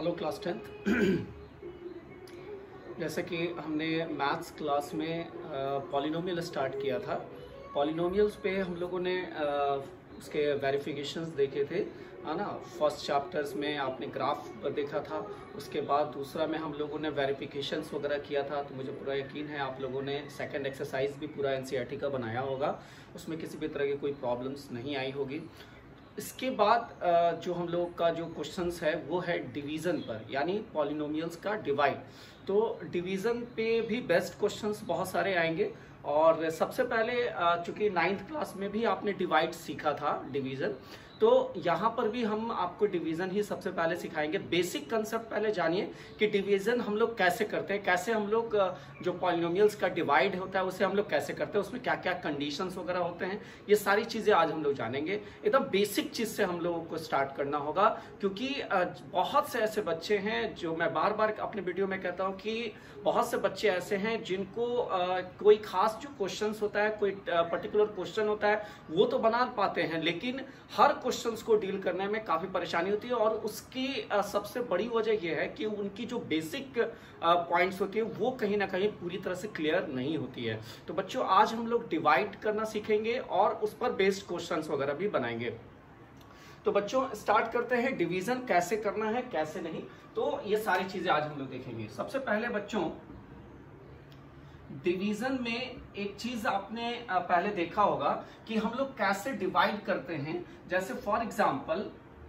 Hello class 10th। जैसे कि हमने मैथ्स क्लास में पॉलिनोमियल स्टार्ट किया था। पॉलिनोमियल्स पे हम लोगों ने उसके वेरिफिकेशंस देखे थे, है ना। फर्स्ट चैप्टर्स में आपने ग्राफ देखा था, उसके बाद दूसरा में हम लोगों ने वेरिफिकेशंस वगैरह किया था। तो मुझे पूरा यकीन है आप लोगों ने सेकंड एक्सरसाइज भी पूरा एनसीईआरटी का बनाया होगा, उसमें किसी भी तरह की कोई प्रॉब्लम्स नहीं आई होगी। इसके बाद जो हम लोग का जो क्वेश्चंस है वो है डिवीज़न पर, यानी पॉलिनोमियल्स का डिवाइड। तो डिवीज़न पे भी बेस्ट क्वेश्चंस बहुत सारे आएंगे। और सबसे पहले चूंकि 9th क्लास में भी आपने डिवाइड सीखा था, डिवीज़न, तो यहाँ पर भी हम आपको डिवीज़न ही सबसे पहले सिखाएंगे। बेसिक कंसेप्ट पहले जानिए कि डिवीज़न हम लोग कैसे करते हैं, कैसे हम लोग जो पॉलिनोमियल्स का डिवाइड होता है उसे हम लोग कैसे करते हैं, उसमें क्या क्या कंडीशंस वगैरह होते हैं, ये सारी चीज़ें आज हम लोग जानेंगे। एकदम बेसिक चीज़ से हम लोगों को स्टार्ट करना होगा, क्योंकि बहुत से ऐसे बच्चे हैं, जो मैं बार बार अपने वीडियो में कहता हूँ कि बहुत से बच्चे ऐसे हैं जिनको कोई खास जो क्वेश्चंस होता है, कोई पर्टिकुलर क्वेश्चन होता है वो तो बना पाते हैं, लेकिन हर क्वेश्चंस को डील करने में काफी परेशानी होती है। और उसकी सबसे बड़ी वजह यह है कि उनकी जो बेसिक पॉइंट्स होती है वो कहीं ना कहीं पूरी तरह से क्लियर नहीं होती है। तो बच्चों आज हम लोग डिवाइड करना सीखेंगे और उस पर बेस्ड क्वेश्चंस वगैरह भी बनाएंगे। तो बच्चों स्टार्ट करते हैं, डिवीजन कैसे करना है कैसे नहीं, तो ये सारी चीजें आज हम लोग देखेंगे। सबसे पहले बच्चों डिवीजन में एक चीज आपने पहले देखा होगा कि हम लोग कैसे डिवाइड करते हैं। जैसे फॉर एग्जांपल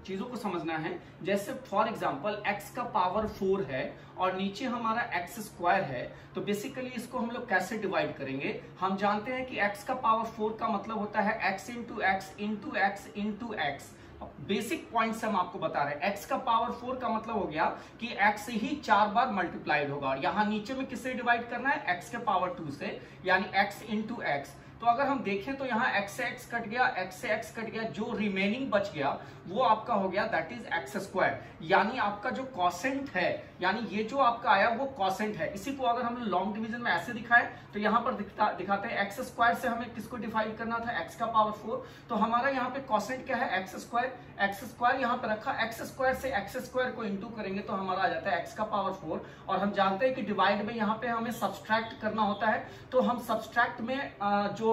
चीजों को समझना है, जैसे फॉर एग्जांपल x का पावर 4 है और नीचे हमारा x स्क्वायर है, तो बेसिकली इसको हम लोग कैसे डिवाइड करेंगे। हम जानते हैं कि x का पावर 4 का मतलब होता है x into x into x into x. Basic points हम आपको बता रहे हैं। x का पावर 4 का मतलब हो गया कि x ही 4 बार मल्टीप्लाइड होगा, और यहां नीचे में किससे डिवाइड करना है, x के पावर 2 से, यानी x इंटू एक्स। तो अगर हम देखें तो यहाँ x से x कट गया, x से x कट गया, जो रिमेनिंग बच गया वो आपका हो गया दैट इज एक्स स्क्वायर। यानी आपका जो कॉसेंट है, यानी ये जो आपका आया वो कॉसेंट है। इसी को अगर हम लॉन्ग डिवीजन में ऐसे दिखाएं तो यहाँ पर दिखाते हैं एक्स स्क्वायर से हमें किसको डिवाइड करना था, x का पावर 4। तो हमारा यहाँ पे कॉसेंट क्या है, एक्स स्क्वायर यहाँ पे रखा, एक्स स्क्वायर से एक्स स्क्वायर को इंटू करेंगे तो हमारा आ जाता है x का पावर 4। और हम जानते हैं कि डिवाइड में यहाँ पे हमें सब्सट्रैक्ट करना होता है, तो हम सब्सट्रैक्ट में जो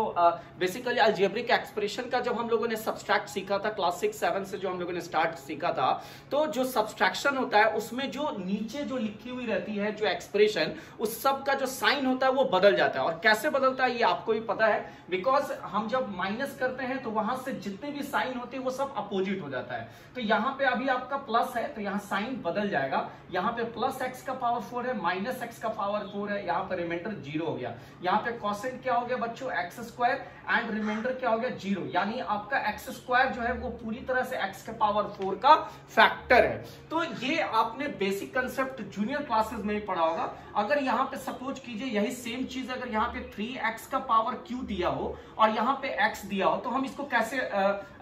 बेसिकली अलजेब्रिक एक्सप्रेशन का जब हम लोगों ने सब्सट्रैक्ट सीखा था क्लास 6-7 से, जो हम लोगों ने स्टार्ट सीखा था, तो जो सब्सट्रैक्शन होता है उसमें जो नीचे जो लिखी हुई रहती है जो एक्सप्रेशन, उस सब का जो साइन होता है वो बदल जाता है। और कैसे बदलता है ये आपको भी पता है, बिकॉज हम जब माइनस करते हैं तो वहां से जितने भी साइन होते हैं वो सब अपोजिट हो जाता है। तो यहाँ पे अभी आपका प्लस है तो यहाँ साइन बदल जाएगा, यहाँ पे प्लस एक्स का पावर 4 है, माइनस एक्स का पावर 4 है, यहाँ पे रिमाइंडर 0 हो गया। यहाँ पे कॉसेंट क्या हो गया बच्चों, एक्स स्क्वायर, एंड रिमाइंडर क्या हो गया 0, यानी आपका एक्स स्क्वायर जो है वो पूरी तरह से एक्स के पावर 4 का फैक्टर है। तो ये आपने बेसिक कंसेप्ट जूनियर क्लासेस में ही पढ़ा होगा। अगर यहाँ पे सपोज कीजिए यही सेम चीज अगर यहाँ पे 3x का पावर q दिया हो और यहाँ पे x दिया हो, तो हम इसको कैसे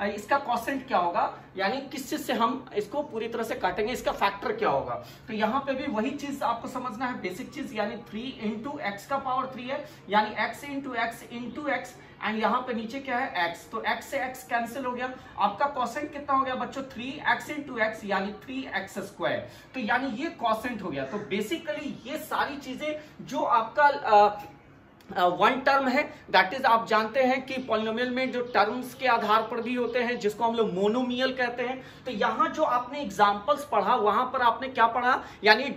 इसका कॉसेंट क्या होगा, यानी किस चीज से हम इसको पूरी तरह से काटेंगे, इसका फैक्टर क्या होगा। तो यहाँ पे भी वही चीज आपको समझना है, बेसिक चीज, यानी 3 इंटू एक्स का पावर 3 है, यानी x into x into x, and यहाँ पे नीचे क्या है x, तो x से x कैंसिल हो गया। आपका कॉसेंट कितना हो गया बच्चों, 3x इंटू एक्स, यानी 3x स्क्वायर। तो यानी ये कॉसेंट हो गया। तो बेसिकली ये सारी चीजें जो आपका वन टर्म है, दैट इज आप जानते हैं कि पॉलिनोमियल में जो टर्म्स के आधार पर भी होते हैं जिसको हम लोग मोनोमियल कहते हैं। तो यहां जो आपने एग्जांपल्स पढ़ा वहां पर आपने क्या पढ़ा, यानी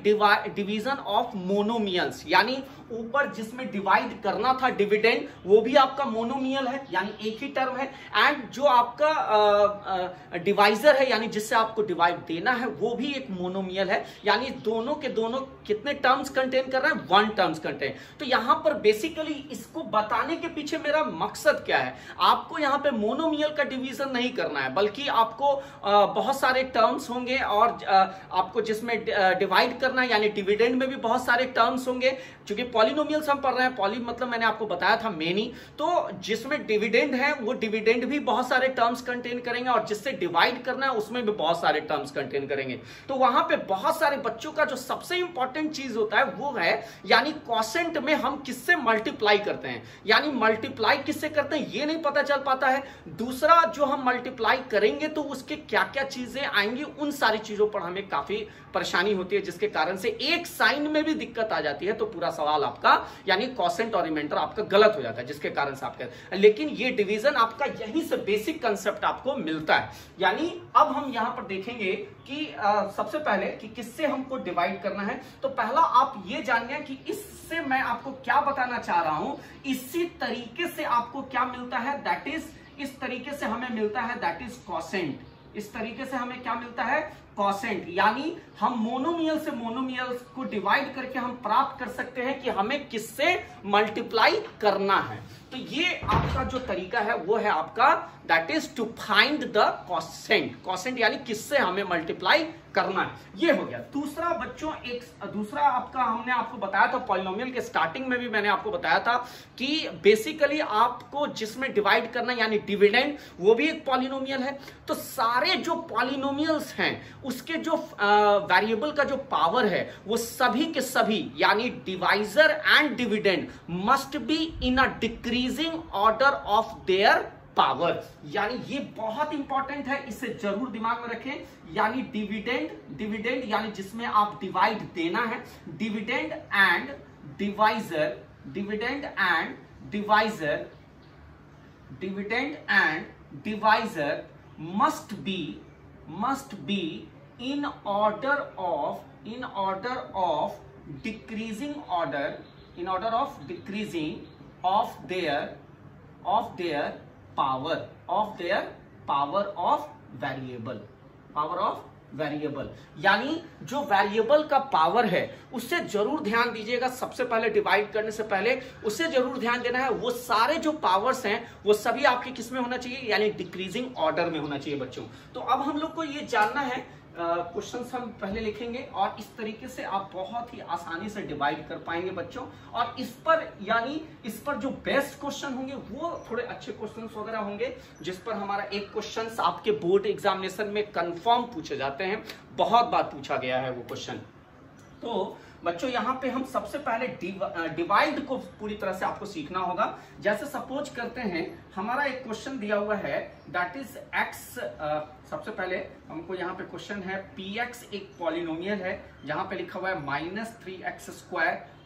डिवीजन ऑफ मोनोमियल्स, यानी ऊपर जिसमें डिवाइड करना था डिविडेंड वो भी आपका मोनोमियल है, यानी एक ही टर्म है। एंड जो आपका डिवाइजर है, यानी जिससे आपको डिवाइड देना है, वो भी एक मोनोमियल है, यानी दोनों के दोनों कितने टर्म्स कंटेन कर रहे हैं, 1 टर्म्स कंटेन। तो यहां पर बेसिकली इसको बताने के पीछे मेरा मकसद क्या है, आपको यहां पे मोनोमियल का डिवीजन नहीं करना है, बल्कि आपको बहुत सारे टर्म्स होंगे और आपको जिसमें डिवाइड करना है, यानी डिविडेंड में भी बहुत सारे टर्म्स होंगे। क्योंकि पॉलिनोमियल्स हम पढ़ रहे हैं, पॉली मतलब मैंने आपको बताया था मेनी, तो जिसमें डिविडेंड है वो डिविडेंड भी बहुत सारे टर्म्स कंटेन करेंगे और जिससे डिवाइड करना है उसमें भी बहुत सारे टर्म्स कंटेन करेंगे। तो वहां पे बहुत सारे बच्चों का जो सबसे इंपॉर्टेंट चीज होता है वो है यानी क्वोशेंट में हम किससे मल्टीप्लाई करते हैं, यानी मल्टीप्लाई किससे करते हैं ये नहीं पता चल पाता है। दूसरा जो हम मल्टीप्लाई करेंगे तो उसके क्या क्या चीजें आएंगी, उन सारी चीजों पर हमें काफी परेशानी होती है, जिसके कारण से एक साइन में भी दिक्कत आ जाती है तो पूरा सवाल आपका यानी क्वोशेंट और रिमाइंडर आपका गलत हो जाता है, जिसके कारण से आपका, लेकिन ये डिवीजन आपका यहीं से बेसिक कंसेप्ट आपको मिलता है। यानी अब हम यहां पर देखेंगे कि सबसे पहले कि किससे हमको डिवाइड करना है। तो पहला आप ये जानिए कि इससे मैं आपको क्या बताना चाह रहा हूं, इसी तरीके से आपको क्या मिलता है, दैट इज इस तरीके से हमें मिलता है दैट इज क्वोशेंट। इस तरीके से हमें क्या मिलता है, क्वोशेंट। यानी हम मोनोमियल से मोनोमियल को डिवाइड करके हम प्राप्त कर सकते हैं कि हमें किससे मल्टीप्लाई करना है। तो ये आपका जो तरीका है वो है आपका that is to find the quotient. Quotient यानी किससे हमें मल्टीप्लाई करना है, ये हो गया। दूसरा बच्चों एक दूसरा आपका हमने आपको बताया था पॉलिनोमियल के स्टार्टिंग में भी मैंने आपको बताया था कि बेसिकली आपको जिसमें डिवाइड करना यानी डिविडेंड वो भी एक पॉलिनोमियल है। तो सारे जो पॉलिनोमियल्स हैं उसके जो वेरिएबल का जो पावर है वो सभी के सभी यानी divisor and dividend must be in a decreasing order of their power. यानी ये बहुत इंपॉर्टेंट है, इसे जरूर दिमाग में रखें। यानी डिविडेंड यानी जिसमें आप डिवाइड देना है, dividend and divisor, dividend and divisor, dividend and divisor must be in order of decreasing order, in order of decreasing of their power of variable। यानी जो वेरिएबल का पावर है उससे जरूर ध्यान दीजिएगा, सबसे पहले डिवाइड करने से पहले उससे जरूर ध्यान देना है। वो सारे जो पावर्स हैं वो सभी आपके किस में होना चाहिए, यानी डिक्रीजिंग ऑर्डर में होना चाहिए बच्चों। तो अब हम लोग को ये जानना है, क्वेश्चंस हम पहले लिखेंगे और इस तरीके से आप बहुत ही आसानी से डिवाइड कर पाएंगे बच्चों। और इस पर यानी इस पर जो बेस्ट क्वेश्चन होंगे वो थोड़े अच्छे क्वेश्चंस वगैरह होंगे, जिस पर हमारा एक क्वेश्चंस आपके बोर्ड एग्जामिनेशन में कंफर्म पूछे जाते हैं, बहुत बार पूछा गया है वो क्वेश्चन। तो बच्चों यहाँ पे हम सबसे पहले डिवाइड को पूरी तरह से आपको सीखना होगा। जैसे सपोज करते हैं हमारा एक क्वेश्चन दिया हुआ है दैट इज एक्स। सबसे पहले हमको यहाँ पे क्वेश्चन है पी एक्स एक पॉलिनोमियल है, जहां पे लिखा हुआ है -3x²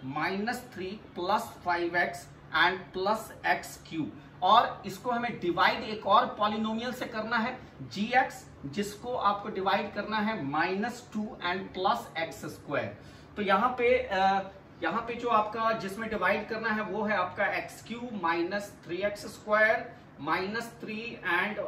-3 + 5x एंड +x³ और इसको हमें डिवाइड एक और पॉलिनोमियल से करना है gx, जिसको आपको डिवाइड करना है -2 एंड +x²। तो यहाँ पे जो आपका जिसमें डिवाइड करना है वो है आपका x³ -3x² -3 and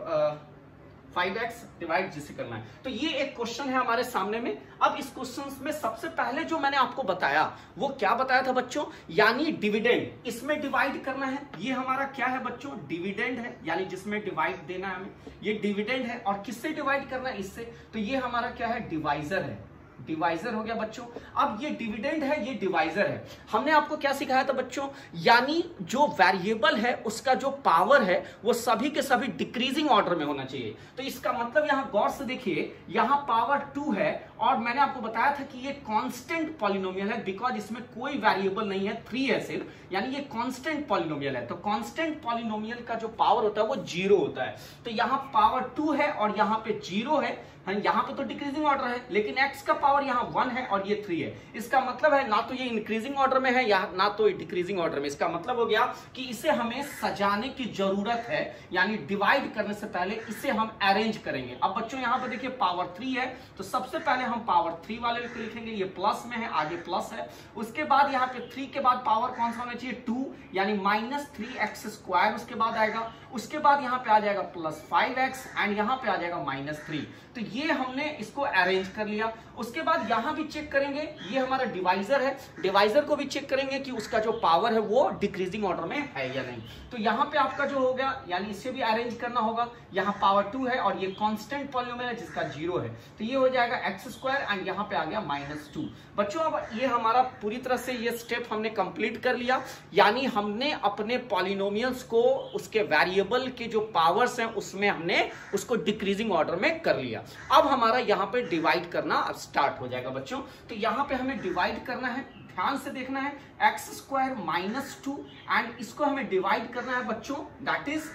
5x divide जिसे करना है। तो ये एक क्वेश्चन है हमारे सामने में। अब इस क्वेश्चन में सबसे पहले जो मैंने आपको बताया वो क्या बताया था बच्चों, यानी डिविडेंड, इसमें डिवाइड करना है। ये हमारा क्या है बच्चों, डिविडेंड है, यानी जिसमें डिवाइड देना है हमें, ये डिविडेंड है। और किससे डिवाइड करना है, इससे। तो ये हमारा क्या है, डिवाइजर है, डिवाइजर हो गया बच्चों। अब ये डिविडेंड है, ये डिवाइजर है। हमने आपको क्या सिखाया था बच्चों, यानी जो वेरिएबल है उसका जो पावर है वो सभी के सभी डिक्रीजिंग ऑर्डर में होना चाहिए। तो इसका मतलब यहां गौर से देखिए, यहां पावर 2 है और मैंने आपको बताया था कि ये कांस्टेंट पॉलिनोमियल है, बिकॉज इसमें कोई वेरिएबल नहीं है, 3 है सिर्फ, यानी ये कांस्टेंट पॉलिनोमियल है। तो कांस्टेंट पॉलिनोमियल का जो पावर होता है वो 0 होता है। तो यहां पावर 2 है और यहां पे 0 है। यहां पे तो डिक्रीजिंग ऑर्डर है, लेकिन x का पावर यहां 1 है और ये 3 है। इसका मतलब है ना तो ये इंक्रीजिंग ऑर्डर में है या ना तो डिक्रीजिंग ऑर्डर में। इसका मतलब हो गया कि इसे हमें सजाने की जरूरत है, यानी डिवाइड करने से पहले इसे हम अरेंज करेंगे। अब बच्चों यहां पर देखिए पावर 3 है, तो सबसे पहले हम पावर 3 वाले को लिखेंगे, ये प्लस में है, आगे प्लस है। उसके बाद यहाँ पे 3 के बाद पावर कौन सा होना चाहिए, 2, यानी -3x²। उसके बाद आएगा, उसके बाद यहाँ पे आ जाएगा +5x एंड यहाँ पे आ जाएगा -3। तो ये हमने इसको अरेंज कर लिया। उसके बाद यहां भी चेक करेंगे, ये हमारा डिवाइजर है, डिवाइजर को भी चेक करेंगे कि उसका जो पावर है वो डिक्रीजिंग ऑर्डर में है या नहीं। तो यहाँ पे आपका जो हो गया, यानी इसे भी अरेंज करना होगा। यहाँ पावर 2 है और ये कांस्टेंट पॉलिनोमियल है जिसका 0 है, तो ये हो जाएगा x² एंड यहाँ पे आ गया -2। बच्चों अब ये हमारा पूरी तरह से ये स्टेप हमने कंप्लीट कर लिया, यानी हमने अपने पॉलिनोमियल्स को उसके वेरिएबल के जो पावर्स हैं उसमें हमने उसको डिक्रीजिंग ऑर्डर में कर लिया। अब हमारा यहाँ पे डिवाइड करना स्टार्ट हो जाएगा बच्चों। तो यहाँ पे हमें डिवाइड करना है, ध्यान से देखना है, x² -2 एंड इसको हमें डिवाइड करना है बच्चों, that is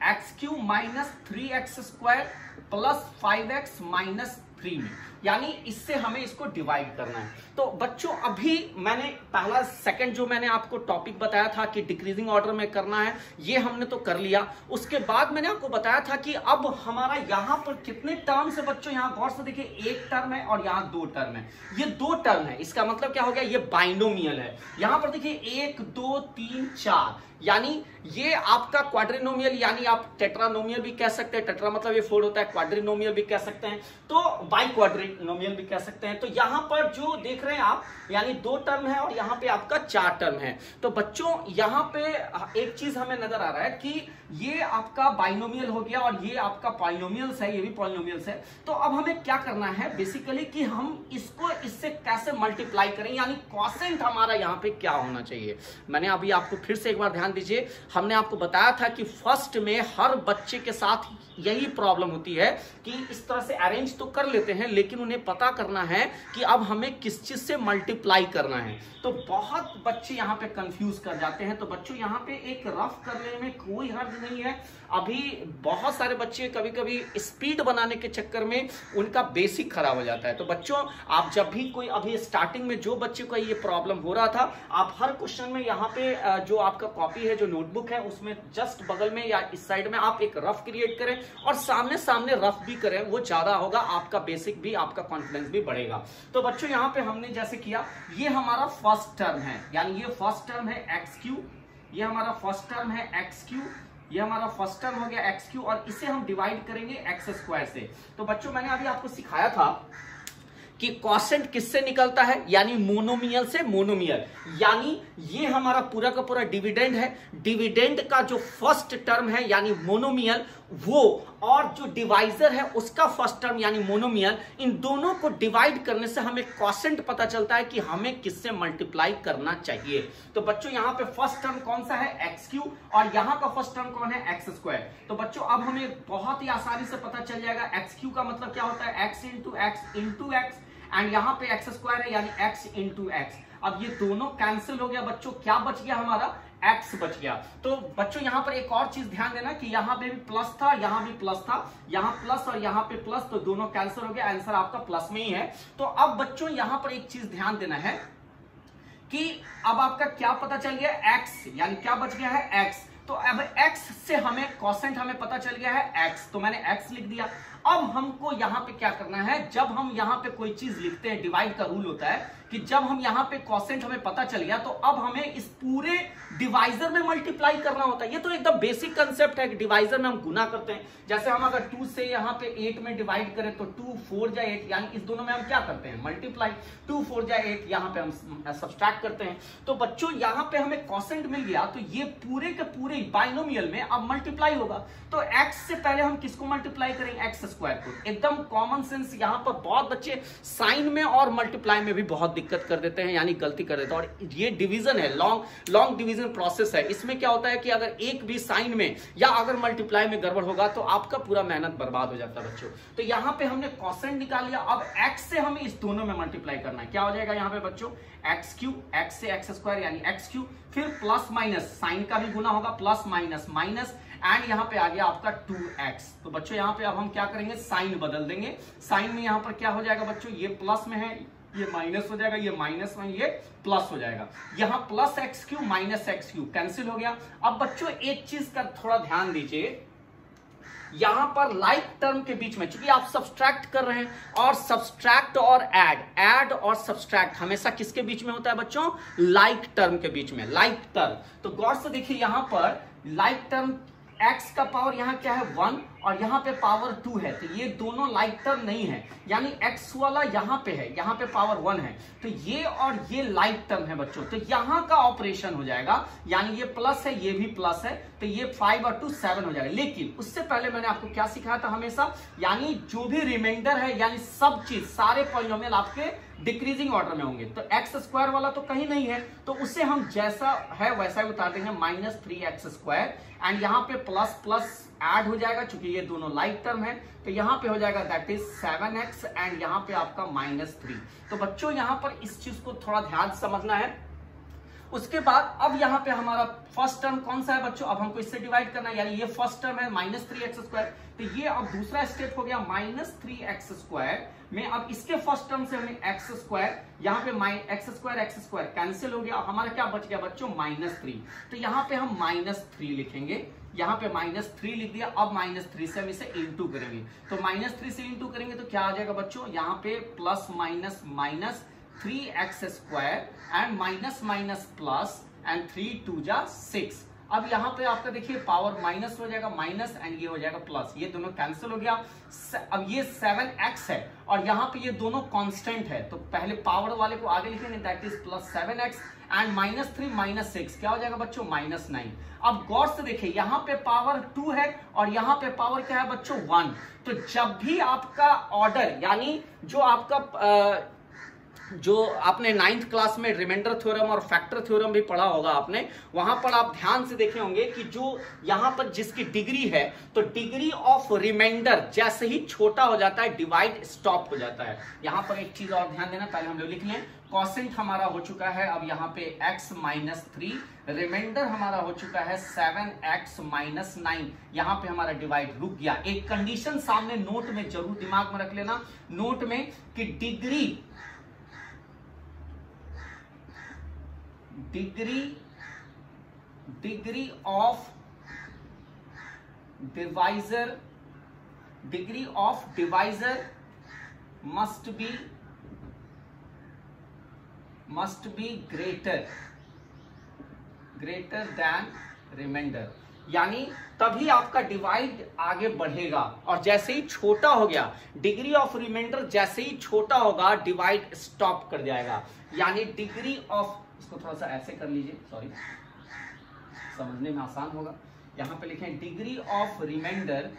x³ -3x² plus 5x -3 में, यानी इससे हमें इसको डिवाइड करना है। तो बच्चों अभी मैंने पहला सेकंड जो मैंने आपको टॉपिक बताया था कि डिक्रीजिंग ऑर्डर में करना है, ये हमने तो कर लिया। उसके बाद मैंने आपको बताया था कि अब हमारा यहाँ पर कितने टर्म्स है बच्चों, यहाँ गौर से देखिए, एक टर्म है और यहाँ 2 टर्म है। ये 2 टर्म है, इसका मतलब क्या हो गया, ये बाइनोमियल है। यहाँ पर देखिए 1 2 3 4, यानी ये आपका क्वाड्रिनोमियल, यानी आप टेट्रानोमियल भी कह सकते हैं, टेट्रा मतलब ये 4 होता है, क्वाड्रिनोमियल भी कह सकते हैं, तो बाई क्वाड्रिनोमियल भी कह सकते हैं। तो यहाँ पर जो देख रहे हैं आप, यानी 2 टर्म है और यहाँ पे आपका 4 टर्म है। तो बच्चों यहाँ पे एक चीज हमें नजर आ रहा है कि ये आपका बाइनोमियल हो गया और ये आपका पॉलिनोमियल्स है, ये भी पॉलिनोमियल्स है। तो अब हमें क्या करना है बेसिकली कि हम इसको इससे कैसे मल्टीप्लाई करें, यानी क्वोशिएंट हमारा यहाँ पे क्या होना चाहिए। मैंने अभी आपको फिर से एक बार ध्यान दीजिए, हमने आपको बताया था कि फर्स्ट में हर बच्चे के साथ यही प्रॉब्लम होती है कि इस तरह से अरेंज तो कर लेते हैं, लेकिन उन्हें पता करना है कि अब हमें किस चीज से मल्टीप्लाई करना है। तो बहुत बच्चे यहाँ पे कंफ्यूज कर जाते हैं। तो बच्चों यहाँ पे एक रफ करने में कोई हर्ज नहीं है। अभी बहुत सारे बच्चे कभी कभी स्पीड बनाने के चक्कर में उनका बेसिक खराब हो जाता है। तो बच्चों आप जब भी कोई, अभी स्टार्टिंग में जो बच्चे को ये प्रॉब्लम हो रहा था, आप हर क्वेश्चन में यहाँ पे जो आपका कॉपी है, जो नोटबुक है, उसमें जस्ट बगल में या इस साइड में आप एक रफ क्रिएट करें और सामने सामने रफ भी करें, वो ज्यादा होगा, आपका बेसिक भी, आपका कॉन्फिडेंस भी बढ़ेगा। तो बच्चों यहाँ पे हमने जैसे किया, ये हमारा फर्स्ट टर्म है, यानी ये फर्स्ट टर्म है x³, ये हमारा फर्स्ट टर्म है x³, ये हमारा फर्स्ट टर्म हो गया x³ और इसे हम डिवाइड करेंगे x² से। तो बच्चों मैंने अभी आपको सिखाया था कि क्वोशिएंट किससे निकलता है, यानी मोनोमियल से मोनोमियल, यानी ये हमारा पूरा का पूरा डिविडेंड है। डिविडेंड का जो फर्स्ट टर्म है यानी मोनोमियल, वो और जो डिवाइजर है उसका फर्स्ट टर्म यानी मोनोमियल, इन दोनों को डिवाइड करने से हमें क्वोशिएंट पता चलता है कि हमें किससे मल्टीप्लाई करना चाहिए। तो बच्चों यहाँ पे फर्स्ट टर्म कौन सा है, x³ और यहाँ का फर्स्ट टर्म कौन है, x²। तो बच्चों अब हमें बहुत ही आसानी से पता चल जाएगा, x³ का मतलब क्या होता है, x इंटू x एंड यहाँ पे x² है यानी x इंटू x। अब ये दोनों कैंसिल हो गया बच्चों, क्या बच गया हमारा, x बच गया। तो बच्चों यहाँ पर एक और चीज ध्यान देना कि यहाँ पे भी प्लस था, यहाँ भी प्लस था, यहाँ प्लस और यहाँ पे प्लस, तो दोनों कैंसिल हो गया, आंसर आपका प्लस में ही है। तो अब बच्चों यहाँ पर एक चीज ध्यान देना है कि अब आपका क्या पता चल गया, x, यानी क्या बच गया है, x। तो अब x से हमें क्वोशिएंट हमें पता चल गया है x, तो मैंने x लिख दिया। अब हमको यहाँ पे क्या करना है, जब हम यहाँ पे कोई चीज लिखते हैं, डिवाइड का रूल होता है कि जब हम यहाँ पे क्वोशिएंट हमें पता चल गया, तो अब हमें इस पूरे डिवाइजर में मल्टीप्लाई करना होता है। ये तो एकदम बेसिक कंसेप्ट है कि डिवाइजर में हम गुना करते हैं। जैसे हम अगर 2 से यहाँ पे 8 में डिवाइड करें तो 2 4 जा 8, यानी इस दोनों में हम क्या करते हैं, मल्टीप्लाई। 2 4 जा 8, यहाँ पे हम सब्सट्रैक्ट करते हैं। तो बच्चों यहाँ पे हमें क्वोशिएंट मिल गया, तो ये पूरे के पूरे बाइनोमियल में अब मल्टीप्लाई होगा। तो x से पहले हम किसको मल्टीप्लाई करेंगे, x² को। एकदम कॉमन सेंस। यहाँ पर बहुत बच्चे साइन में और मल्टीप्लाई में भी बहुत दिक्कत कर देते हैं, यानी गलती कर देते हैं। और ये डिवीजन है, लॉन्ग डिवीजन प्रोसेस है। इसमें क्या होता है कि अगर एक भी साइन में या अगर मल्टीप्लाई में गड़बड़ होगा तो आपका पूरा मेहनत बर्बाद हो जाता है बच्चों। तो यहाँ पे हमने क्वोशिएंट निकाल लिया। अब x से हमें इस दोनों में मल्टीप्लाई करना है। क्या हो जाएगा यहाँ पे बच्चों, x³ x से x² यानी x³, फिर प्लस माइनस, साइन का भी गुना होगा, प्लस माइनस माइनस, एंड यहाँ पे आ गया आपका 2x। तो बच्चों यहाँ पे अब हम क्या करेंगे, साइन बदल देंगे। साइन में यहाँ पर क्या हो जाएगा बच्चों, ये प्लस में है, ये माइनस हो जाएगा, ये माइनस में, ये प्लस हो जाएगा। यहाँ plus x³ minus x³ cancel हो गया। अब बच्चों एक चीज का थोड़ा ध्यान दीजिए, यहां पर लाइक टर्म के बीच में, चूंकि आप सब्सट्रैक्ट कर रहे हैं, और सब्सट्रैक्ट और ऐड और सब्सट्रैक्ट हमेशा किसके बीच में होता है बच्चों, लाइक टर्म के बीच में, लाइक टर्म। तो गौर से देखिए, यहां पर लाइक टर्म x का पावर यहाँ क्या है 1 और यहाँ पे पावर 2 है, तो ये दोनों लाइक टर्म नहीं है, यानी x वाला यहाँ पे है, यहाँ पे पावर 1 है, तो ये और ये लाइक टर्म है बच्चों, तो यहाँ का ऑपरेशन हो जाएगा, यानी ये प्लस है ये भी प्लस है, तो ये 5 और 2 7 हो जाएगा। लेकिन उससे पहले मैंने आपको क्या सिखाया था हमेशा, यानी जो भी रिमाइंडर है, यानी सब चीज सारे पॉलिनोमियल आपके डिक्रीजिंग ऑर्डर में होंगे, तो एक्स स्क्वायर वाला तो कहीं नहीं है, तो उसे हम जैसा है वैसा ही उतार देंगे, -3x², एंड यहाँ पे प्लस प्लस ऐड हो जाएगा, चूंकि ये दोनों लाइक टर्म है, तो यहाँ पे हो जाएगा दैट इज 7x, एंड यहाँ पे आपका -3। तो बच्चों यहाँ पर इस चीज को थोड़ा ध्यान से समझना है। उसके बाद अब यहाँ पे हमारा फर्स्ट टर्म कौन सा है बच्चों, अब हमको इससे डिवाइड करना है, यानी ये फर्स्ट टर्म है -3x², तो ये अब दूसरा स्टेप हो गया -3x² में, अब इसके फर्स्ट टर्म से हमें x², यहाँ पे x² कैंसिल हो गया, हमारा क्या बच गया बच्चों -3, तो यहाँ पे हम -3 लिखेंगे, यहाँ पे -3 लिख दिया। अब -3 से हम इसे इंटू करेंगे, तो -3 से इंटू करेंगे तो क्या आ जाएगा बच्चों, यहाँ पे plus minus minus 3x² and minus minus plus and 3 2 जा 6। अब यहाँ पे आपका देखिए पावर माइनस हो जाएगा माइनस एंड ये हो जाएगा प्लस, ये दोनों कैंसिल हो गया। अब ये 7x है और यहाँ पे ये दोनों कांस्टेंट है, तो पहले पावर वाले को आगे लिखेंगे, that is plus 7x and -3 -6 क्या हो जाएगा बच्चों -9। अब गौर से देखिए यहाँ पे पावर 2 है और यहाँ पे पावर क्या है बच्चों 1, तो जब भी आपका ऑर्डर, यानी जो आपका जो आपने 9th क्लास में रिमाइंडर थ्योरम और फैक्टर थ्योरम भी पढ़ा होगा आपने, वहां पर आप ध्यान से देखे होंगे कि जो यहां पर जिसकी डिग्री है, तो डिग्री ऑफ रिमाइंडर जैसे ही छोटा हो जाता है डिवाइड स्टॉप हो जाता है। यहां पर एक चीज और ध्यान देना, पहले हम लोग लिख लें, कॉसेंट हमारा हो चुका है, अब यहाँ पे x -3, रिमाइंडर हमारा हो चुका है 7x -9, यहाँ पे हमारा डिवाइड रुक गया। एक कंडीशन सामने नोट में जरूर दिमाग में रख लेना, नोट में कि degree of divisor must be greater than remainder, यानी तभी आपका डिवाइड आगे बढ़ेगा, और जैसे ही छोटा हो गया डिग्री ऑफ रिमाइंडर, जैसे ही छोटा होगा डिवाइड स्टॉप कर जाएगा, यानी डिग्री ऑफ, इसको थोड़ा सा ऐसे कर लीजिए, सॉरी समझने में आसान होगा, यहां पे लिखें degree of remainder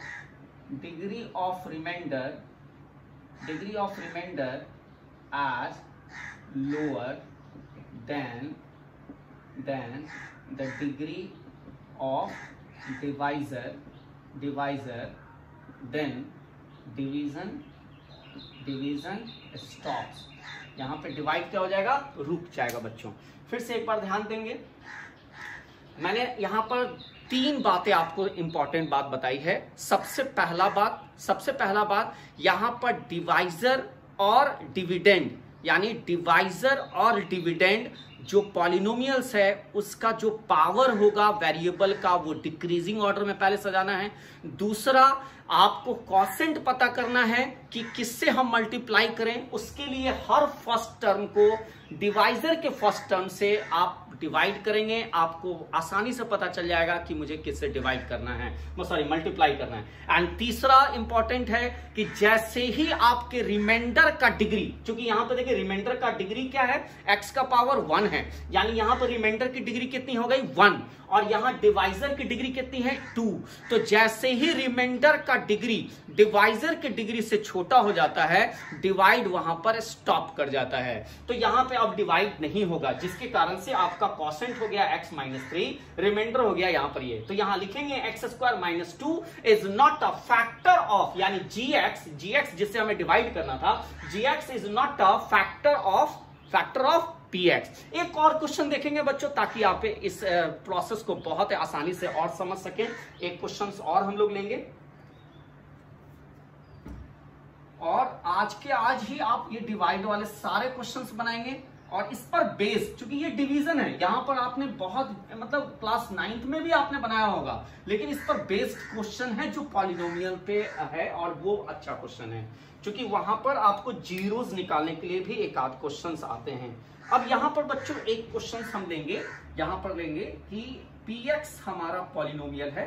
as lower than the degree of divisor, then division stops। यहाँ पे डिवाइड क्या हो जाएगा, रुक जाएगा बच्चों। फिर से एक बार ध्यान देंगे, मैंने यहाँ पर 3 बातें आपको इंपॉर्टेंट बात बताई है। सबसे पहला बात यहाँ पर डिवाइजर और डिविडेंड, यानी डिवाइजर और डिविडेंड जो पॉलिनोमियल्स है उसका जो पावर होगा वेरिएबल का, वो डिक्रीजिंग ऑर्डर में पहले सजाना है। दूसरा, आपको कॉसेंट पता करना है कि किससे हम मल्टीप्लाई करें, उसके लिए हर फर्स्ट टर्म को डिवाइजर के फर्स्ट टर्म से आप डिवाइड करेंगे, आपको आसानी से पता चल जाएगा कि मुझे किससे डिवाइड करना है, मल्टीप्लाई करना है। एंड तीसरा इंपॉर्टेंट है कि जैसे ही आपके रिमाइंडर का डिग्री, क्योंकि यहां पर देखिए रिमाइंडर का डिग्री क्या है, x का पावर 1 है, यानी यहां पर रिमाइंडर की डिग्री कितनी हो गई 1, और यहां डिवाइजर की डिग्री कितनी है 2, तो जैसे ही रिमाइंडर का डिग्री डिवाइजर की डिग्री से छोटा हो जाता है डिवाइड वहां पर स्टॉप कर जाता है, तो यहां पे अब डिवाइड नहीं होगा, जिसके कारण से आपका कॉसेंट हो गया x -3, रिमाइंडर हो गया यहां पर ये, तो यहां लिखेंगे x² -2 is not a factor of, यानी gx जिससे हमें डिवाइड करना था, gx is not a factor of px। एक और क्वेश्चन देखेंगे बच्चों, ताकि आप इस प्रोसेस को बहुत आसानी से और समझ सकें। एक क्वेश्चन और हम लोग लेंगे, और आज ही आप ये डिवाइड वाले सारे क्वेश्चंस बनाएंगे, और इस पर बेस्ड, क्योंकि ये डिवीजन है, यहां पर आपने बहुत क्लास 9th में भी आपने बनाया होगा, लेकिन इस पर बेस्ड क्वेश्चन है जो पॉलिनोमियल पे है, और वो अच्छा क्वेश्चन है, क्योंकि वहां पर आपको जीरोस निकालने के लिए भी एक आध क्वेश्चंस आते हैं। अब यहां पर बच्चों एक क्वेश्चन हम लेंगे, यहां पर लेंगे कि px हमारा पॉलिनोमियल है,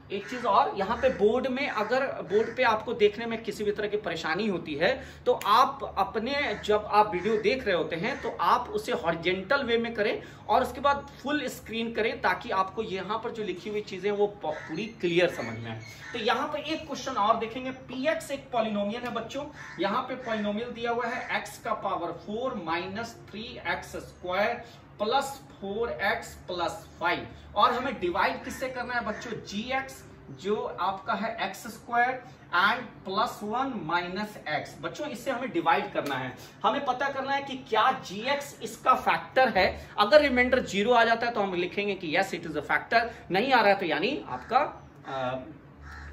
एक चीज और, यहाँ पे बोर्ड में अगर बोर्ड पे आपको देखने में किसी भी तरह की परेशानी होती है तो आप अपने जब आप वीडियो देख रहे होते हैं तो आप उसे हॉरिजेंटल वे में करें और उसके बाद फुल स्क्रीन करें ताकि आपको यहाँ पर जो लिखी हुई चीजें वो पूरी क्लियर समझ में आए। तो यहाँ पे एक क्वेश्चन और देखेंगे। px एक पॉलिनोमियल है बच्चों, यहाँ पे पॉलिनोमियल दिया हुआ है x का power 4 minus 3x square plus 4x plus 5 और हमें डिवाइड किससे करना है बच्चों, gx जो आपका है x square and plus 1 minus x। बच्चों इससे हमें डिवाइड करना है, हमें पता करना है कि क्या gx इसका फैक्टर है। अगर रिमाइंडर 0 आ जाता है तो हम लिखेंगे कि yes it is a factor, नहीं आ रहा है तो यानी आपका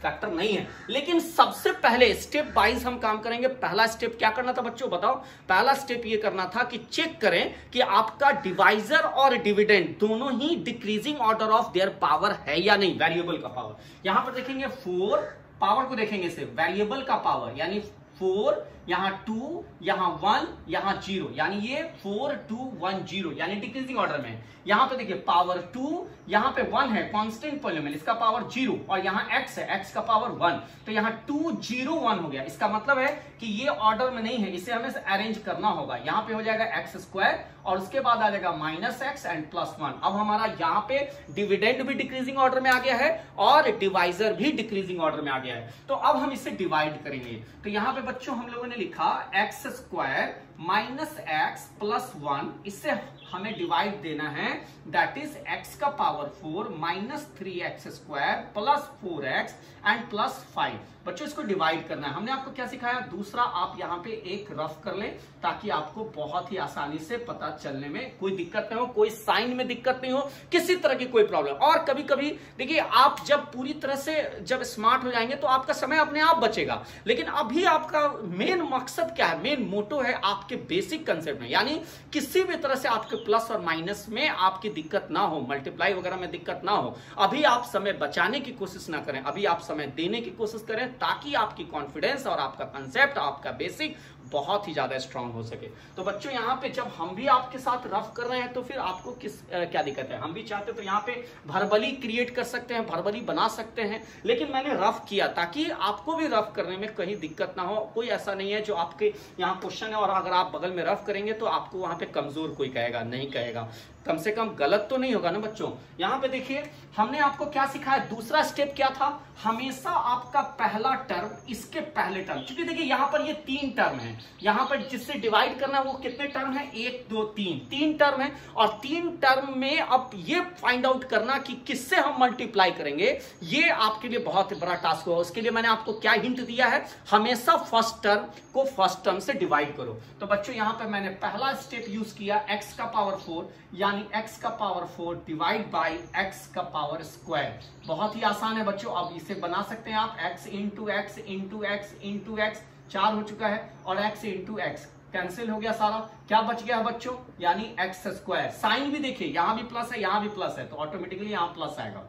फैक्टर नहीं है। लेकिन सबसे पहले स्टेप वाइज हम काम करेंगे। पहला स्टेप क्या करना था बच्चों बताओ, पहला स्टेप ये करना था कि चेक करें कि आपका डिवाइजर और डिविडेंड दोनों ही decreasing order of their power है या नहीं, वेरिएबल का पावर। यहां पर देखेंगे 4 पावर को देखेंगे सिर्फ, वेरिएबल का पावर यानी 4 यहां 2 यहां 1 यहां 0 यानी ये 4 2 1 0 यानी डिक्रीजिंग ऑर्डर में। यहां पे देखिए पावर 2 यहां पे 1 है कांस्टेंट पॉलिनोमियल, इसका पावर 0 और यहां x है, x का पावर 1 तो यहां 2 0 1 हो गया। इसका मतलब है कि ये ऑर्डर में नहीं है, इसे हमें अरेंज करना होगा। यहां पे हो जाएगा x स्क्वायर और उसके बाद आ जाएगा माइनस x एंड प्लस 1। अब हमारा यहाँ पे डिविडेंड भी डिक्रीजिंग ऑर्डर में आ गया है और डिवाइजर भी डिक्रीजिंग ऑर्डर में आ गया है। तो अब हम इसे डिवाइड करेंगे। तो यहाँ पे बच्चों हम लोगों ने लिखा x square minus x plus 1, इससे हमें डिवाइड देना है, दैट इज x का power 4 minus 3x square plus 4x and plus 5। बच्चों इसको डिवाइड करना है। हमने आपको क्या सिखाया, दूसरा आप यहाँ पे एक रफ कर लें ताकि आपको बहुत ही आसानी से पता चलने में कोई दिक्कत नहीं हो, कोई साइन में दिक्कत नहीं हो, किसी तरह की कोई प्रॉब्लम। और कभी कभी देखिए आप जब पूरी तरह से जब स्मार्ट हो जाएंगे तो आपका समय अपने आप बचेगा, लेकिन अभी आपका मेन मकसद क्या है, मेन मोटो है आपके बेसिक कंसेप्ट में, यानी किसी भी तरह से आपके प्लस और माइनस में आपकी दिक्कत ना हो, मल्टीप्लाई वगैरह में दिक्कत ना हो। अभी आप समय बचाने की कोशिश ना करें, अभी आप समय देने की कोशिश करें ताकि आपकी कॉन्फिडेंस और आपका कंसेप्ट, आपका बेसिक बहुत ही ज्यादा स्ट्रांग हो सके। तो बच्चों यहाँ पे जब हम भी आपके साथ रफ कर रहे हैं तो फिर आपको क्या दिक्कत है, हम भी चाहते तो यहाँ पे भरबली क्रिएट कर सकते हैं, भरबली बना सकते हैं, लेकिन मैंने रफ किया ताकि आपको भी रफ करने में कहीं दिक्कत ना हो। कोई ऐसा नहीं है जो आपके यहाँ क्वेश्चन है और अगर आप बगल में रफ करेंगे तो आपको वहां पे कमजोर कोई कहेगा, नहीं कहेगा, कम से कम गलत तो नहीं होगा ना बच्चों। यहाँ पे देखिए हमने आपको क्या सिखाया, दूसरा स्टेप क्या था, हमेशा आपका पहला टर्म इसके पहले टर्म, क्योंकि देखिए यहाँ पर ये 3 टर्म है, यहाँ पर जिससे डिवाइड करना है वो कितने टर्म है, 1 2 3 टर्म है। और 3 टर्म में अब ये फाइंड आउट करना कि किससे हम मल्टीप्लाई करेंगे, ये आपके लिए बहुत बड़ा टास्क होगा। उसके लिए मैंने आपको क्या हिंट दिया है, हमेशा फर्स्ट टर्म को फर्स्ट टर्म से डिवाइड करो। तो बच्चों यहाँ पे मैंने पहला स्टेप यूज किया, x का पावर 4 यानी x का पावर 4 डिवाइड बाई x का पावर स्क्वायर। बहुत ही आसान है बच्चों, अब इसे बना सकते हैं आप, x into x into x into x, 4 हो चुका है और x इंटू एक्स कैंसिल हो गया सारा, क्या बच गया बच्चों, यानी x स्क्वायर। साइन भी देखिए यहां भी प्लस है यहां भी प्लस है तो ऑटोमेटिकली यहां प्लस आएगा।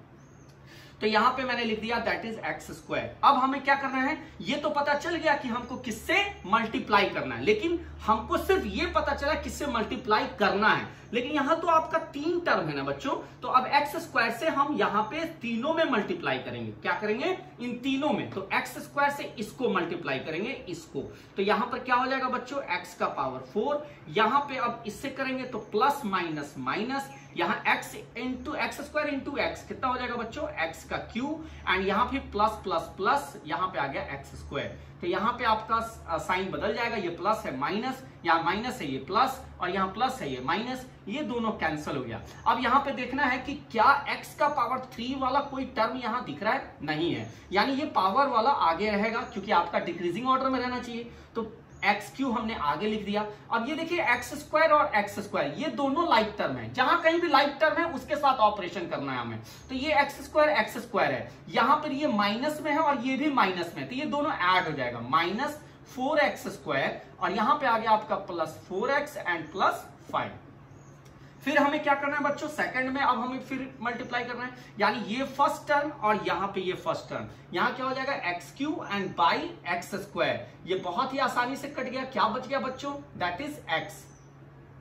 तो यहां पे मैंने लिख दिया दैट इज x स्क्वायर। अब हमें क्या करना है, ये तो पता चल गया कि हमको किससे मल्टीप्लाई करना है, लेकिन हमको सिर्फ ये पता चला किससे मल्टीप्लाई करना है, लेकिन यहां तो आपका 3 टर्म है ना बच्चों। तो अब x स्क्वायर से हम यहां पे तीनों में मल्टीप्लाई करेंगे, क्या करेंगे, इन तीनों में। तो x स्क्वायर से इसको मल्टीप्लाई करेंगे, इसको, तो यहां पर क्या हो जाएगा बच्चों, x का पावर 4, यहां पे अब इससे करेंगे तो प्लस माइनस माइनस, यहां x into x square into x कितना हो जाएगा बच्चों, x का क्यूब, एंड यहां पे प्लस प्लस प्लस, यहां पे आ गया x स्क्वायर। तो यहां पे आपका साइन बदल जाएगा, ये प्लस है माइनस, यहाँ माइनस है ये प्लस, और यहाँ प्लस है ये माइनस, ये दोनों कैंसिल हो गया। अब यहाँ पे देखना है कि क्या x का पावर 3 वाला कोई टर्म यहाँ दिख रहा है, नहीं है, यानी ये पावर वाला आगे रहेगा क्योंकि आपका डिक्रीजिंग ऑर्डर में रहना चाहिए। तो एक्स क्यू हमने आगे लिख दिया। अब ये देखिए एक्स स्क्वायर और एक्स स्क्वायर ये दोनों लाइक टर्म है, जहां कहीं भी लाइक टर्म है उसके साथ ऑपरेशन करना है हमें। तो ये एक्स स्क्वायर है, यहां पर ये माइनस में है और ये भी माइनस में, तो ये दोनों ऐड हो जाएगा, माइनस 4x स्क्वायर, और यहां पे आ गया आपका प्लस 4x एंड प्लस 5। फिर हमें क्या करना है बच्चों, सेकंड में अब हमें फिर मल्टीप्लाई करना है, यानी ये फर्स्ट टर्म और यहां पे ये फर्स्ट टर्म, यहां क्या हो जाएगा x Q and by x square. ये बहुत ही आसानी से कट गया, क्या बच गया बच्चों, दैट इज एक्स।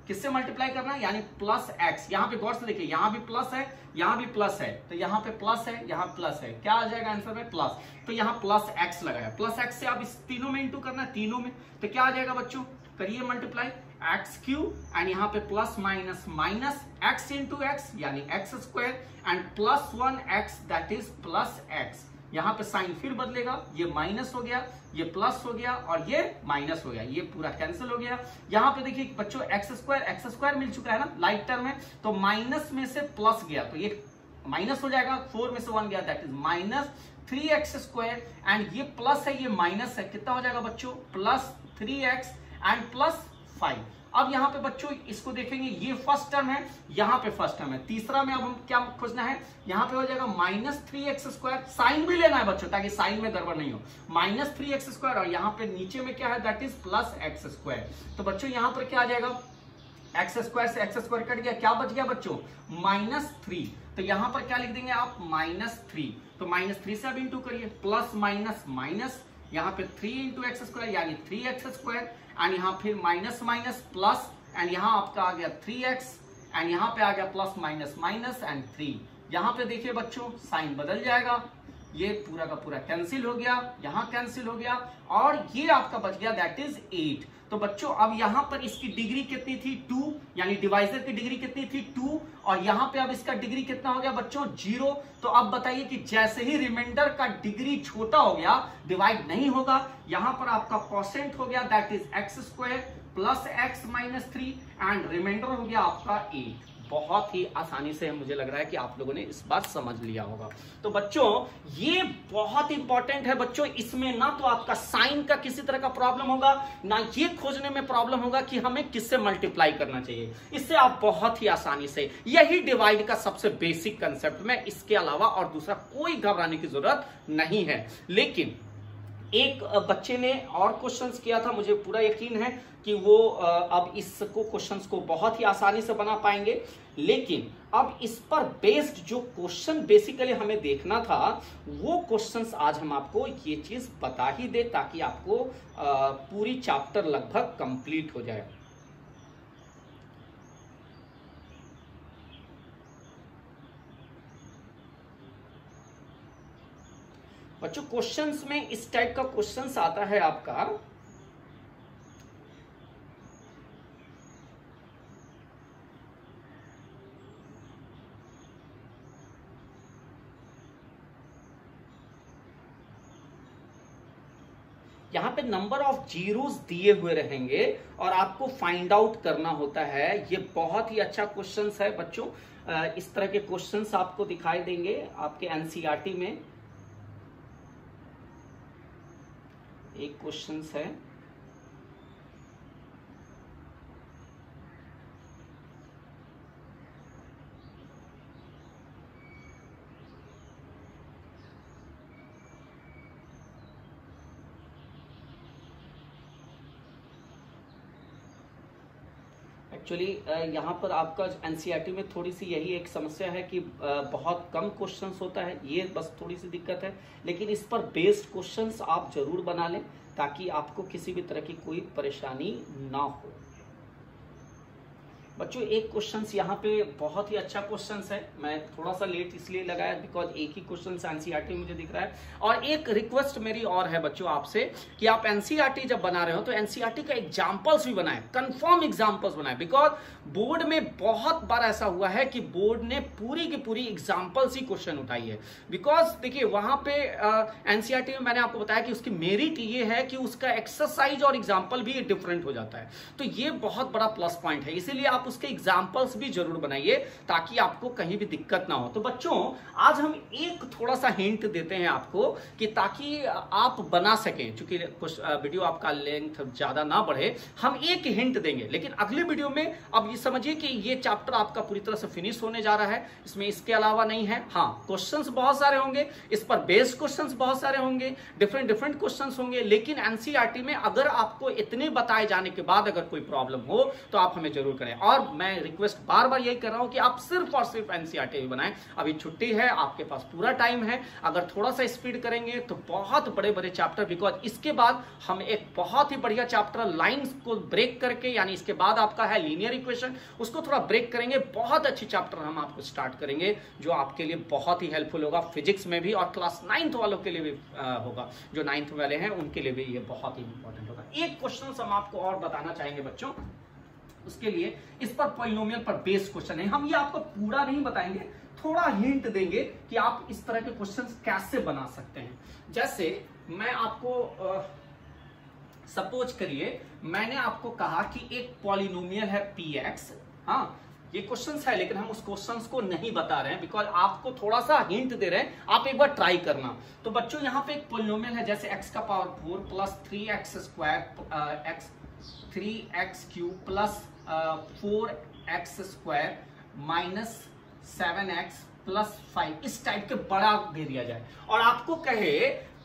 किससे मल्टीप्लाई करना है, यानी प्लस एक्स। यहाँ पे गौर से देखिए, यहाँ भी प्लस है, यहाँ भी प्लस है, तो यहाँ पे प्लस है, यहाँ प्लस है, क्या आ जाएगा आंसर में प्लस। तो यहाँ प्लस एक्स लगाया, प्लस एक्स से आप इस तीनों में इंटू करना है, तीनों में, तो क्या आ जाएगा बच्चों, करिए मल्टीप्लाई, एक्स क्यूब एंड यहाँ पे plus minus minus x into x यानी x square and plus 1 x that is plus x. यहाँ पे साइन फिर बदलेगा, ये माइनस हो गया, ये प्लस हो गया और ये माइनस हो गया, ये पूरा कैंसिल हो गया। यहाँ पे देखिए बच्चों एक्स स्क्वायर मिल चुका है ना लाइट टर्म है, तो माइनस में से प्लस गया तो ये माइनस हो जाएगा, 4 में से 1 गया that is minus 3x square and ये प्लस है ये माइनस है, कितना हो जाएगा बच्चों प्लस 3x एंड प्लस 5। अब यहाँ पे बच्चों इसको देखेंगे, ये फर्स्ट टर्म है, यहाँ पे फर्स्ट टर्म है, तीसरा में अब हम क्या खोजना है, यहाँ पे हो जाएगा माइनस 3x स्क्वायर, साइन भी लेना है बच्चों ताकि साइन में गड़बड़ नहीं हो, माइनस 3x स्क्वायर और यहाँ पे नीचे में क्या है that is plus x square. तो बच्चों यहाँ पर क्या आ जाएगा, एक्स स्क्वायर से एक्स स्क्वायर कट गया, क्या बच गया बच्चों -3। तो यहां पर क्या लिख देंगे आप -3, तो -3 से अब इंटू करिए, प्लस माइनस माइनस, यहाँ पे 3 इंटू एक्स स्क्वायर यानी 3x स्क्वायर एंड यहाँ फिर माइनस माइनस प्लस एंड यहाँ आपका आ गया 3x एंड यहाँ पे आ गया प्लस माइनस माइनस एंड 3। यहाँ पे देखिए बच्चों साइन बदल जाएगा, ये पूरा का पूरा कैंसिल हो गया, यहाँ कैंसिल हो गया और ये आपका बच गया दैट इज 8। तो बच्चों अब यहां पर इसकी डिग्री कितनी थी 2, यानी डिवाइजर की डिग्री कितनी थी 2 और यहां पे अब इसका डिग्री कितना हो गया बच्चों 0। तो अब बताइए कि जैसे ही रिमाइंडर का डिग्री छोटा हो गया डिवाइड नहीं होगा, यहां पर आपका कोसेंट हो गया that is x square plus x minus 3 and remainder हो गया आपका 8। बहुत ही आसानी से मुझे लग रहा है कि आप लोगों ने इस बात समझ लिया होगा। तो बच्चों ये बहुत इंपॉर्टेंट है बच्चों, इसमें ना तो आपका साइन का किसी तरह का प्रॉब्लम होगा, ना ये खोजने में प्रॉब्लम होगा कि हमें किससे मल्टीप्लाई करना चाहिए। इससे आप बहुत ही आसानी से, यही डिवाइड का सबसे बेसिक कंसेप्ट में, इसके अलावा और दूसरा कोई घबराने की जरूरत नहीं है। लेकिन एक बच्चे ने और क्वेश्चंस किया था, मुझे पूरा यकीन है कि वो अब इसको क्वेश्चंस को बहुत ही आसानी से बना पाएंगे। लेकिन अब इस पर बेस्ड जो क्वेश्चन बेसिकली हमें देखना था वो क्वेश्चंस आज हम आपको ये चीज बता ही दे ताकि आपको पूरी चैप्टर लगभग कंप्लीट हो जाए। बच्चों क्वेश्चंस में इस टाइप का क्वेश्चंस आता है आपका, यहाँ पे नंबर ऑफ जीरोस दिए हुए रहेंगे और आपको फाइंड आउट करना होता है। ये बहुत ही अच्छा क्वेश्चंस है बच्चों, इस तरह के क्वेश्चंस आपको दिखाई देंगे आपके एनसीईआरटी में। एक क्वेश्चंस है, एक्चुअली यहाँ पर आपका एनसीईआरटी में थोड़ी सी यही एक समस्या है कि बहुत कम क्वेश्चंस होता है, ये बस थोड़ी सी दिक्कत है। लेकिन इस पर बेस्ड क्वेश्चंस आप जरूर बना लें ताकि आपको किसी भी तरह की कोई परेशानी ना हो। बच्चों एक क्वेश्चंस यहाँ पे बहुत ही अच्छा क्वेश्चंस है, मैं थोड़ा सा लेट इसलिए लगाया बिकॉज एक ही क्वेश्चन एनसीईआरटी मुझे दिख रहा है। और एक रिक्वेस्ट मेरी और है बच्चों आपसे कि आप एनसीईआरटी जब बना रहे हो तो एनसीईआरटी का एग्जाम्पल्स भी बनाएं, कंफर्म एग्जाम्पल्स बनाएं। बिकॉज बोर्ड में बहुत बार ऐसा हुआ है कि बोर्ड ने पूरी की पूरी एग्जाम्पल्स ही क्वेश्चन उठाई है। बिकॉज देखिए वहां पे एनसीईआरटी में मैंने आपको बताया कि उसकी मेरिट ये है कि उसका एक्सरसाइज और एग्जाम्पल भी डिफरेंट हो जाता है, तो ये बहुत बड़ा प्लस पॉइंट है। इसीलिए आप उसके एग्जाम्पल्स भी जरूर बनाइए ताकि आपको कहीं भी दिक्कत ना हो। तो बच्चों आज हम एक थोड़ा सा हिंट देते हैं आपको कि ताकि आप बना सकें, क्योंकि वीडियो आपका लेंथ ज्यादा ना बढ़े, हम एक हिंट देंगे। लेकिन अगले वीडियो में अब ये समझिए कि ये चैप्टर आपका पूरी तरह से फिनिश होने जा रहा है, इसमें इसके अलावा नहीं है। हाँ क्वेश्चंस बहुत सारे होंगे, इस पर बेस्ड क्वेश्चंस बहुत सारे होंगे, डिफरेंट क्वेश्चंस होंगे। लेकिन एनसीईआरटी में अगर आपको इतने बताए जाने के बाद अगर कोई प्रॉब्लम हो तो आप हमें जरूर करें। और और मैं रिक्वेस्ट बार बार यही कर रहा हूं कि आप सिर्फ और सिर्फ एनसीईआरटी बनाएं। अभी छुट्टी है, आपके पास पूरा टाइम है, अगर थोड़ा सा स्पीड करेंगे तो बहुत बड़े बड़े चैप्टर, बिकॉज इसके बाद हम एक बहुत ही बढ़िया चैप्टर लाइंस को ब्रेक करके, यानी इसके बाद आपका है लीनियर इक्वेशन, उसको थोड़ा ब्रेक करेंगे। बहुत अच्छी चैप्टर हम आपको स्टार्ट करेंगे जो आपके लिए बहुत ही हेल्पफुल होगा फिजिक्स में भी, और क्लास 9th वालों के लिए भी होगा। जो 9th वाले हैं उनके लिए भी ये बहुत ही इंपॉर्टेंट होगा। एक क्वेश्चन हम आपको और बताना चाहेंगे बच्चों, उसके लिए इस पर पॉलिनोमियल पर बेस्ड क्वेश्चन है। हम ये आपको पूरा नहीं बताएंगे, थोड़ा हिंट देंगे कि आप इस तरह के क्वेश्चंस कैसे बना सकते हैं। जैसे मैं आपको सपोज करिए मैंने आपको कहा कि एक पॉलिनोमियल है px, हाँ ये क्वेश्चंस है लेकिन हम उस क्वेश्चंस को नहीं बता रहे हैं बिकॉज आपको थोड़ा सा हिंट दे रहे हैं, आप एक बार ट्राई करना। तो बच्चों यहाँ पे एक पॉलिनोमियल है जैसे x का power 4 plus 3x square 3x cube plus 4x square minus 7x plus 5, इस टाइप के बड़ा दे दिया जाए और आपको कहे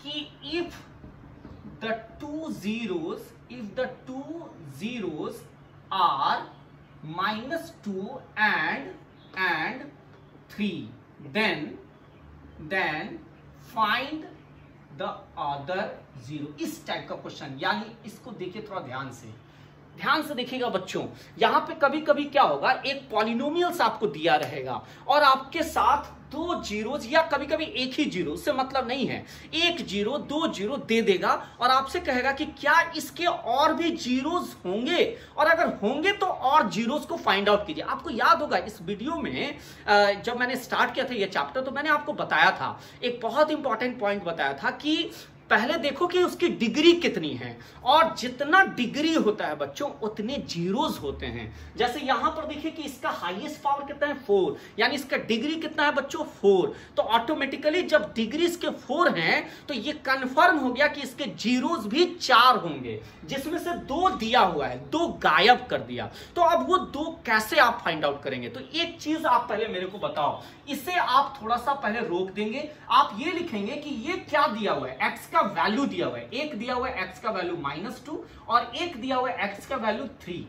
कि if the two zeros are -2 and 3 then find the other zero, इस टाइप का क्वेश्चन। यानी इसको देखिए थोड़ा ध्यान से देखिएगा बच्चों, यहां पे कभी कभी क्या होगा, एक पॉलिनोमियल्स आपको दिया रहेगा और आपके साथ 2 जीरोज या कभी कभी एक ही जीरो, से मतलब नहीं है, 1 जीरो 2 जीरो दे देगा और आपसे कहेगा कि क्या इसके और भी जीरोज होंगे, और अगर होंगे तो और जीरोज को फाइंड आउट कीजिए। आपको याद होगा इस वीडियो में जब मैंने स्टार्ट किया था ये चैप्टर, तो मैंने आपको बताया था, एक बहुत इंपॉर्टेंट पॉइंट बताया था कि पहले देखो कि उसकी डिग्री कितनी है, और जितना डिग्री होता है बच्चों उतने जीरोस होते हैं। जैसे यहां पर देखिए कि इसका हाईएस्ट पावर कितना है 4, यानी इसका डिग्री कितना है बच्चों 4, तो ऑटोमेटिकली जब डिग्री इसके 4 हैं तो ये कंफर्म हो गया कि इसके जीरोस भी 4 होंगे, जिसमें से 2 दिया हुआ है, 2 गायब कर दिया। तो अब वो 2 कैसे आप फाइंड आउट करेंगे? तो एक चीज आप पहले मेरे को बताओ, इसे आप थोड़ा सा पहले रोक देंगे, आप ये लिखेंगे कि ये क्या दिया हुआ है, एक्स का वैल्यू दिया हुआ है, एक दिया हुआ है एक्स का वैल्यू -2 और एक दिया हुआ है एक्स का वैल्यू 3,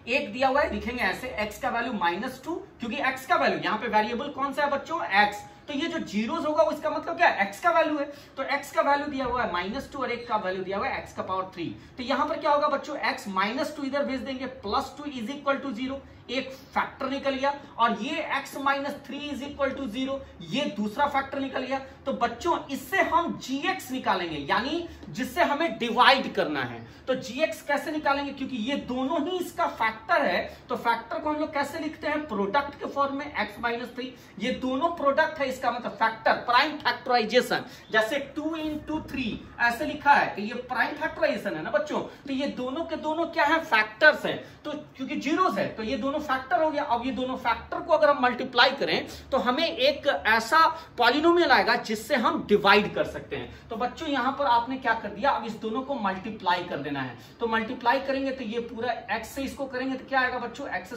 एक दिया हुआ है, लिखेंगे ऐसे x का वैल्यू -2, क्योंकि x का वैल्यू यहाँ पे वेरिएबल कौन सा है बच्चों x, तो ये जो जीरोस होगा उसका मतलब क्या है, x का वैल्यू है, तो x का वैल्यू दिया हुआ है -2 और एक का वैल्यू दिया हुआ है x का पावर 3, तो यहां पर क्या होगा बच्चों, x -2 इधर भेज देंगे, +2 = 0, एक फैक्टर निकल गया, और ये x -3 = 0, ये दूसरा फैक्टर निकल गया। तो बच्चों इससे हम gx निकालेंगे, यानी जिससे हमें डिवाइड करना है, तो gx कैसे निकालेंगे, क्योंकि ये दोनों ही इसका फैक्टर है, तो फैक्टर को हम लोग कैसे लिखते हैं, प्रोडक्ट के फॉर्म में, x -3, ये दोनों प्रोडक्ट है, इसका मतलब फैक्टर, प्राइम फैक्टराइजेशन, जैसे 2 × 3 ऐसे लिखा है, तो ये प्राइम फैक्टराइजेशन है ना बच्चों, तो ये दोनों के दोनों क्या है, फैक्टर्स है, तो क्योंकि जीरोस है तो ये दोनों फैक्टर हो गया। अब ये दोनों फैक्टर को अगर हम मल्टीप्लाई करें तो हमें एक ऐसा पॉलिनोमियल आएगा जिससे हम डिवाइड कर सकते हैं। तो बच्चों यहां पर आपने क्या कर दिया, अब इस दोनों को मल्टीप्लाई कर देना है, तो मल्टीप्लाई करेंगे तो ये पूरा x से इसको करेंगे तो क्या आएगा बच्चों, x²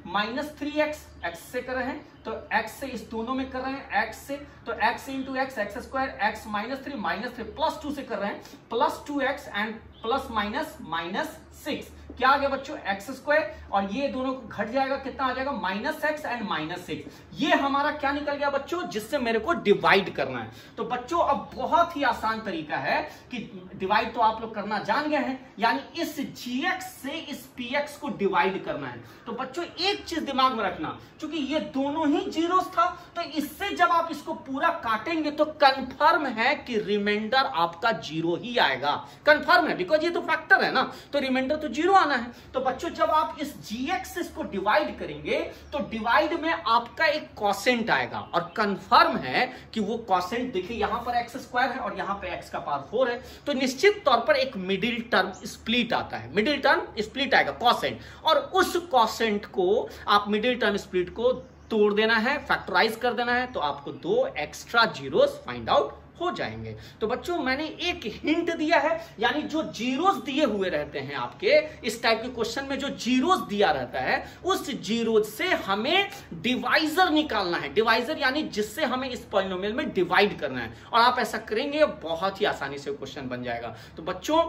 -3x, x से कर रहे हैं तो x से इस दोनों में कर रहे हैं, x से तो x × x, x² x -3 +2 से कर रहे हैं, +2x एंड +−6, क्या आ गया बच्चों, x², और ये दोनों को घट जाएगा, कितना आ जाएगा, -x एंड -6, ये हमारा क्या निकल गया बच्चों, जिससे मेरे को डिवाइड करना है। तो बच्चों अब बहुत ही आसान तरीका है कि डिवाइड तो आप लोग करना जान गए हैं, यानी इस gx से इस px को डिवाइड करना है। तो बच्चों एक चीज दिमाग में रखना, क्योंकि ये दोनों ही जीरोस था, तो इससे जब आप इसको पूरा काटेंगे तो कंफर्म है कि रिमाइंडर आपका 0 ही आएगा, कंफर्म है, बिकॉज ये तो फैक्टर है ना, तो रिमाइंडर तो 0 आना है। तो बच्चों जब आप इस gx से इसको डिवाइड करेंगे तो डिवाइड में आपका एक कॉसेंट आएगा, और कंफर्म है कि वो कॉसेंट देखिए यहां पर x² है और यहां पे x का पावर 4 है, तो निश्चित तौर पर एक मिडिल टर्म स्प्लिट आता है, मिडिल टर्म स्प्लिट आएगा कॉसेंट, और उस कॉसेंट को आप मिडिल टर्म स्प्लिट को तोड़ देना है, फैक्टराइज कर देना है, तो आपको 2 एक्स्ट्रा जीरोस फाइंड आउट हो जाएंगे। तो बच्चों मैंने एक हिंट दिया है, यानी जो जीरोस दिए हुए रहते हैं आपके इस टाइप के क्वेश्चन में, जो जीरोस दिया रहता है उस जीरोस से हमें डिवाइजर निकालना है, डिवाइजर यानी जिससे हमें इस पॉलिनोमियल में डिवाइड करना है, और आप ऐसा करेंगे बहुत ही आसानी से क्वेश्चन बन जाएगा। तो बच्चों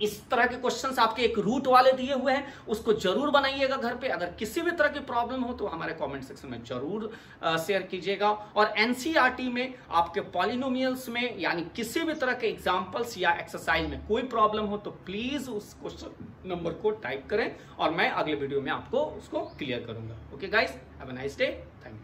इस तरह के क्वेश्चंस आपके एक रूट वाले दिए हुए हैं, उसको जरूर बनाइएगा घर पे। अगर किसी भी तरह की प्रॉब्लम हो तो हमारे कमेंट सेक्शन में जरूर शेयर कीजिएगा। और एनसीईआरटी में आपके पॉलिनोमियल्स में यानी किसी भी तरह के एग्जांपल्स या एक्सरसाइज में कोई प्रॉब्लम हो तो प्लीज उस क्वेश्चन नंबर को टाइप करें और मैं अगले वीडियो में आपको उसको क्लियर करूंगा। Okay guys, have a nice day, thank you.